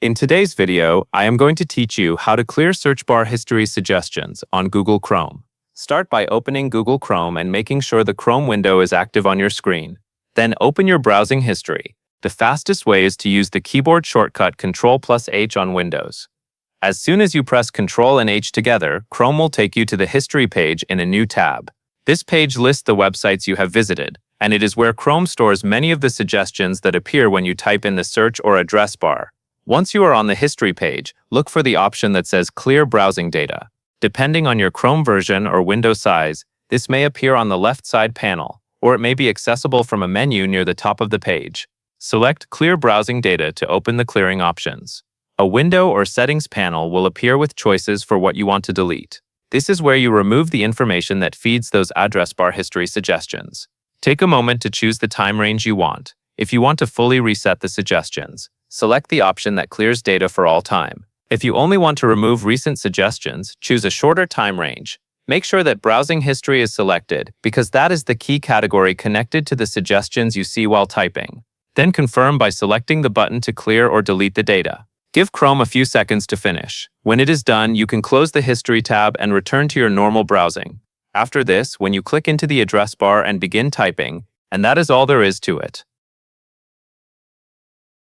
In today's video, I am going to teach you how to clear search bar history suggestions on Google Chrome. Start by opening Google Chrome and making sure the Chrome window is active on your screen. Then open your browsing history. The fastest way is to use the keyboard shortcut Ctrl+H on Windows. As soon as you press Ctrl and H together, Chrome will take you to the History page in a new tab. This page lists the websites you have visited, and it is where Chrome stores many of the suggestions that appear when you type in the search or address bar. Once you are on the History page, look for the option that says Clear Browsing Data. Depending on your Chrome version or window size, this may appear on the left side panel, or it may be accessible from a menu near the top of the page. Select Clear Browsing Data to open the clearing options. A window or settings panel will appear with choices for what you want to delete. This is where you remove the information that feeds those address bar history suggestions. Take a moment to choose the time range you want. If you want to fully reset the suggestions, select the option that clears data for all time. If you only want to remove recent suggestions, choose a shorter time range. Make sure that browsing history is selected because that is the key category connected to the suggestions you see while typing. Then confirm by selecting the button to clear or delete the data. Give Chrome a few seconds to finish. When it is done, you can close the History tab and return to your normal browsing. After this, when you click into the address bar and begin typing, and that is all there is to it.